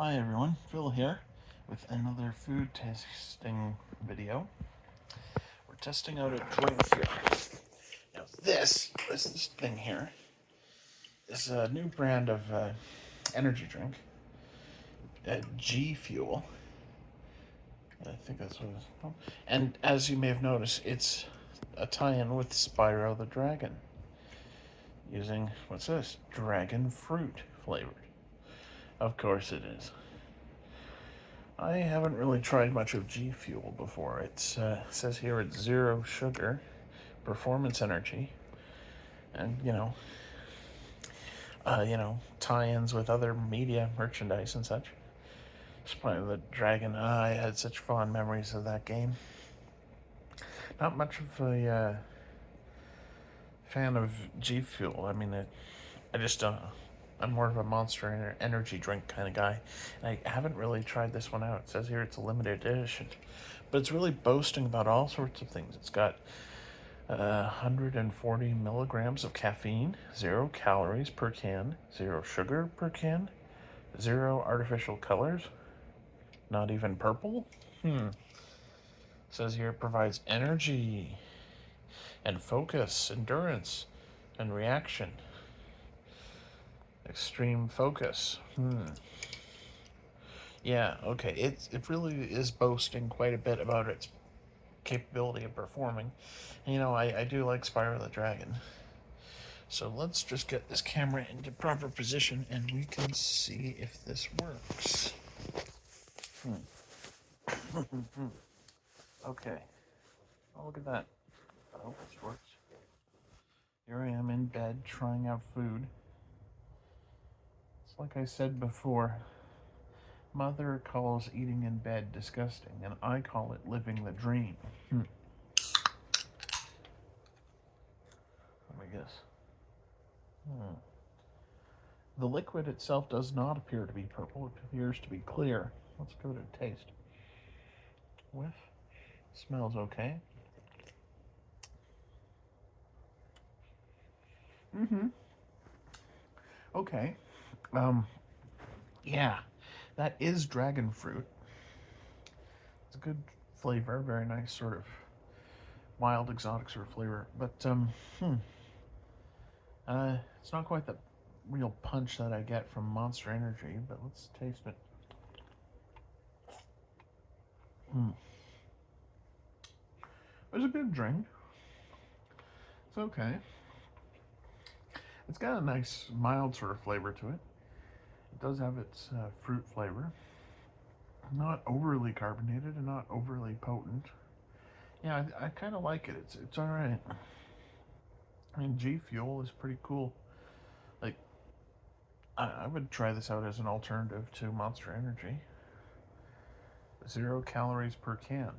Hi everyone, Phil here with another food testing video. We're testing out a drink here. Now this thing here is a new brand of energy drink, G Fuel. I think that's what it's called. And as you may have noticed, it's a tie-in with Spyro the Dragon, using, what's this? Dragon fruit flavored. Of course it is. I haven't really tried much of G Fuel before. It says here it's zero sugar, performance energy, and tie-ins with other media, merchandise, and such. Spyro the Dragon. I had such fond memories of that game. Not much of a fan of G Fuel. I mean, I just I'm more of a Monster Energy drink kind of guy. And I haven't really tried this one out. It says here it's a limited edition, but it's really boasting about all sorts of things. It's got 140 milligrams of caffeine, 0 calories per can, 0 sugar per can, 0 artificial colors, not even purple. It says here it provides energy and focus, endurance, and reaction. Extreme focus. Yeah, okay. It really is boasting quite a bit about its capability of performing. And, I do like Spyro the Dragon. So let's just get this camera into proper position and we can see if this works. Okay. Oh, look at that. I hope this works. Here I am in bed trying out food. It's like I said before. Mother calls eating in bed disgusting, and I call it living the dream. Let me guess. The liquid itself does not appear to be purple. It appears to be clear. Let's give it a taste. Whiff. Smells okay. Okay. Yeah, that is dragon fruit. It's a good flavor, very nice sort of wild, exotic sort of flavor. But it's not quite the real punch that I get from Monster Energy. But let's taste it. It's a good drink. It's okay. It's got a nice mild sort of flavor to it. It does have its fruit flavor. Not overly carbonated and not overly potent. Yeah, I kind of like it. It's all right. I mean, G Fuel is pretty cool. Like, I would try this out as an alternative to Monster Energy. 0 calories per can.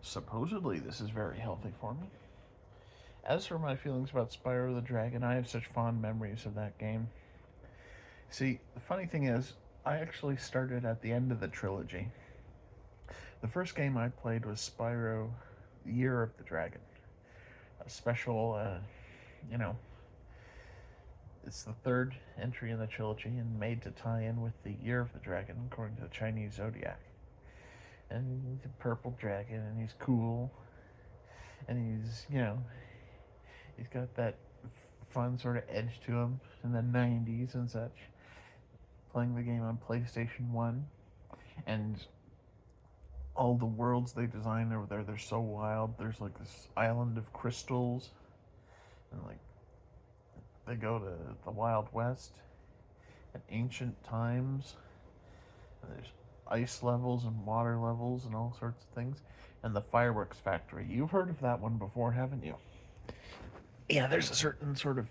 Supposedly, this is very healthy for me. As for my feelings about Spyro the Dragon, I have such fond memories of that game. See, the funny thing is, I actually started at the end of the trilogy. The first game I played was Spyro, Year of the Dragon. A special, it's the third entry in the trilogy and made to tie in with the Year of the Dragon, according to the Chinese zodiac. And he's a purple dragon, and he's cool, and he's got that fun sort of edge to him in the 90s and such. Playing the game on PlayStation 1, and all the worlds they designed over there, they're so wild. There's like this island of crystals, and like they go to the Wild West at ancient times. And there's ice levels and water levels and all sorts of things. And the fireworks factory. You've heard of that one before, haven't you? Yeah, there's a certain sort of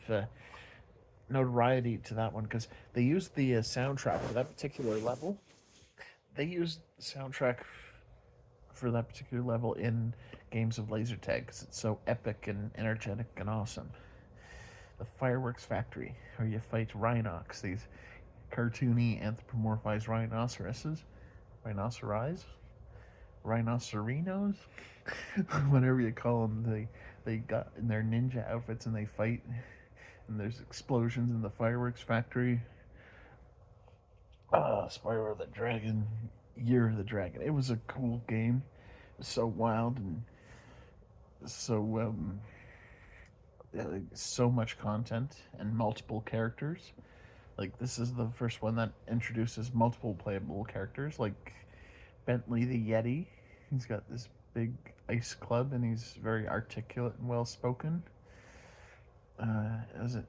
notoriety to that one because they used the soundtrack for that particular level. They used the soundtrack for that particular level in games of laser tag because it's so epic and energetic and awesome. The fireworks factory, where you fight Rhinox, these cartoony anthropomorphized rhinocerinos, whatever you call them. They got in their ninja outfits and they fight, and there's explosions in the fireworks factory. Spyro the Dragon, Year of the Dragon. It was a cool game. It was so wild and so so much content and multiple characters. Like this is the first one that introduces multiple playable characters, like Bentley the Yeti. He's got this big ice club and he's very articulate and well spoken. Is it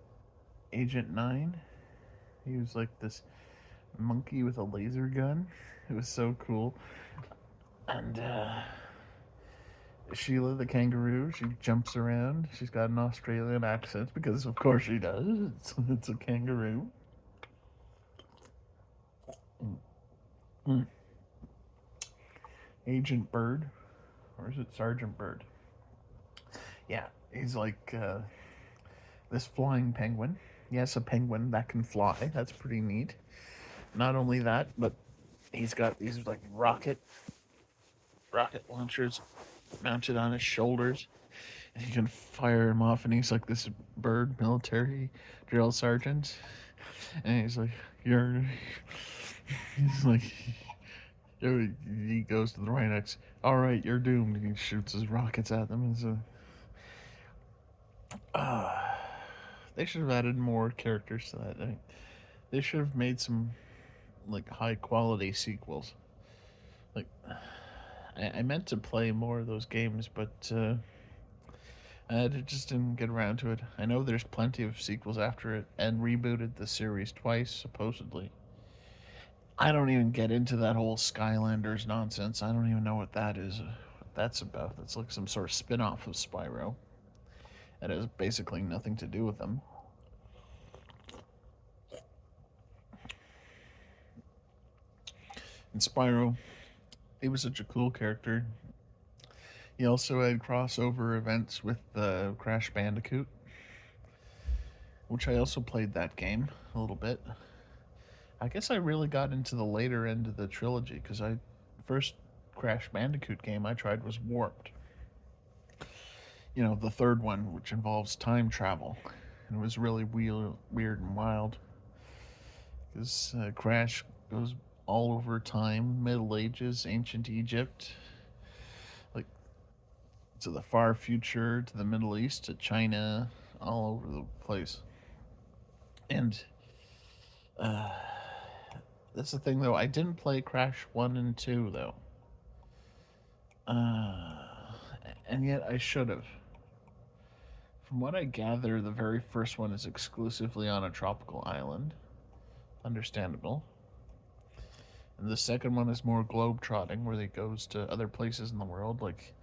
Agent 9? He was like this monkey with a laser gun. It was so cool. And Sheila the kangaroo, she jumps around. She's got an Australian accent because, of course, she does. It's a kangaroo. Mm. Agent Bird, or is it Sergeant Bird? Yeah, he's like this flying penguin. Yes, a penguin that can fly. That's pretty neat. Not only that, but he's got these like rocket launchers mounted on his shoulders, and he can fire them off. And he's like this bird military drill sergeant, and he's like, "You're," he's like, he goes to the Rhinox. All right, you're doomed. And he shoots his rockets at them. And so, they should have added more characters to that. I mean, they should have made some like high quality sequels. Like, I meant to play more of those games, but I just didn't get around to it. I know there's plenty of sequels after it, and rebooted the series twice supposedly. I don't even get into that whole Skylanders nonsense. I don't even know what that is. What that's about. That's like some sort of spin-off of Spyro. That has basically nothing to do with them. And Spyro, he was such a cool character. He also had crossover events with Crash Bandicoot, which I also played that game a little bit. I guess I really got into the later end of the trilogy because I first Crash Bandicoot game I tried was Warped. You know, the third one, which involves time travel, and it was really weird and wild because Crash goes all over time, Middle Ages, ancient Egypt, like to the far future, to the Middle East, to China, all over the place. And uh, that's the thing, though. I didn't play Crash 1 and 2, though. Uh, and yet I should have. From what I gather, the very first one is exclusively on a tropical island. Understandable. And the second one is more globe-trotting, where he goes to other places in the world, like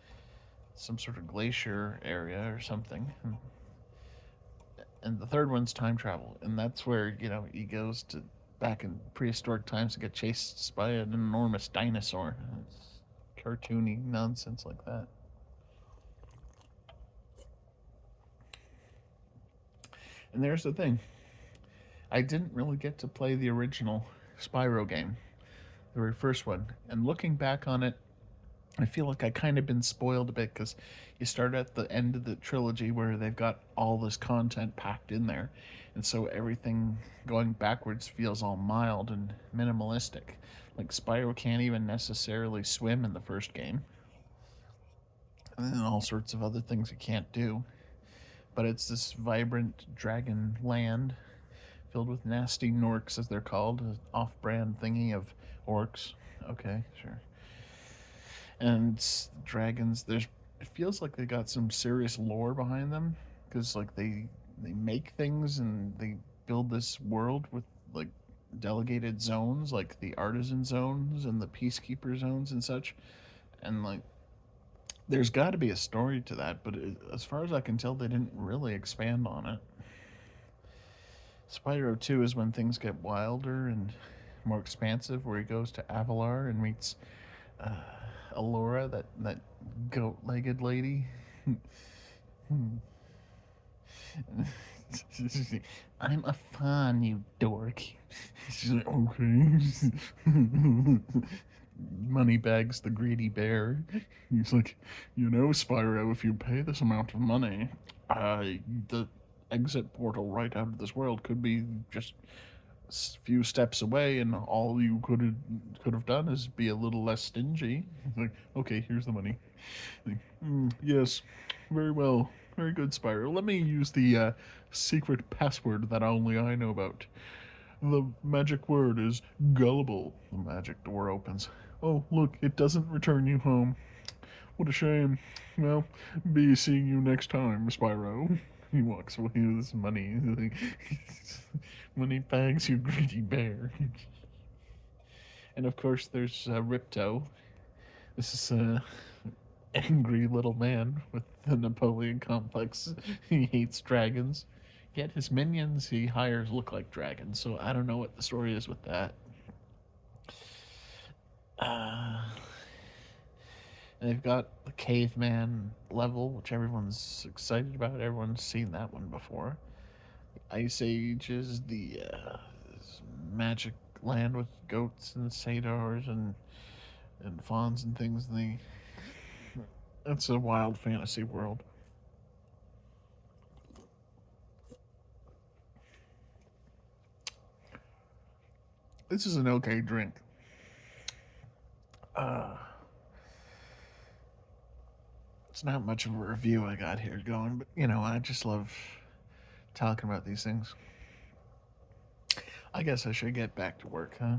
some sort of glacier area or something. And the third one's time travel, and that's where, you know, he goes to back in prehistoric times to get chased by an enormous dinosaur. It's cartoony nonsense like that. And there's the thing. I didn't really get to play the original Spyro game, the very first one. And looking back on it, I feel like I kind of been spoiled a bit because you start at the end of the trilogy where they've got all this content packed in there. And so everything going backwards feels all mild and minimalistic. Like Spyro can't even necessarily swim in the first game. And then all sorts of other things he can't do. But it's this vibrant dragon land filled with nasty Norks, as they're called, an off-brand thingy of orcs. Okay, sure. And dragons. There's it feels like they got some serious lore behind them because like they make things and they build this world with like delegated zones, like the artisan zones and the peacekeeper zones and such. And like there's got to be a story to that, but as far as I can tell, they didn't really expand on it. Spyro 2 is when things get wilder and more expansive, where he goes to Avalar and meets uh, Alora, that goat-legged lady. I'm a fawn, you dork. She's like, okay. Moneybags the greedy bear. He's like, you know, Spyro, if you pay this amount of money, the exit portal right out of this world could be just few steps away, and all you could have done is be a little less stingy. Like, okay, here's the money. Like, yes, very well, very good, Spyro. Let me use the secret password that only I know about. The magic word is gullible. The magic door opens. Oh, look, it doesn't return you home. What a shame. Well, be seeing you next time, Spyro. He walks away with his money. Money bags, you greedy bear. And of course, there's Ripto. This is a angry little man with the Napoleon complex. He hates dragons. Yet his minions he hires look like dragons, so I don't know what the story is with that. Uh, they've got the caveman level, which everyone's excited about. Everyone's seen that one before. Ice Age is the magic land with goats and satyrs and fawns and things. It's a wild fantasy world. This is an okay drink. Uh, it's not much of a review I got here going, but I just love talking about these things. I guess I should get back to work, huh?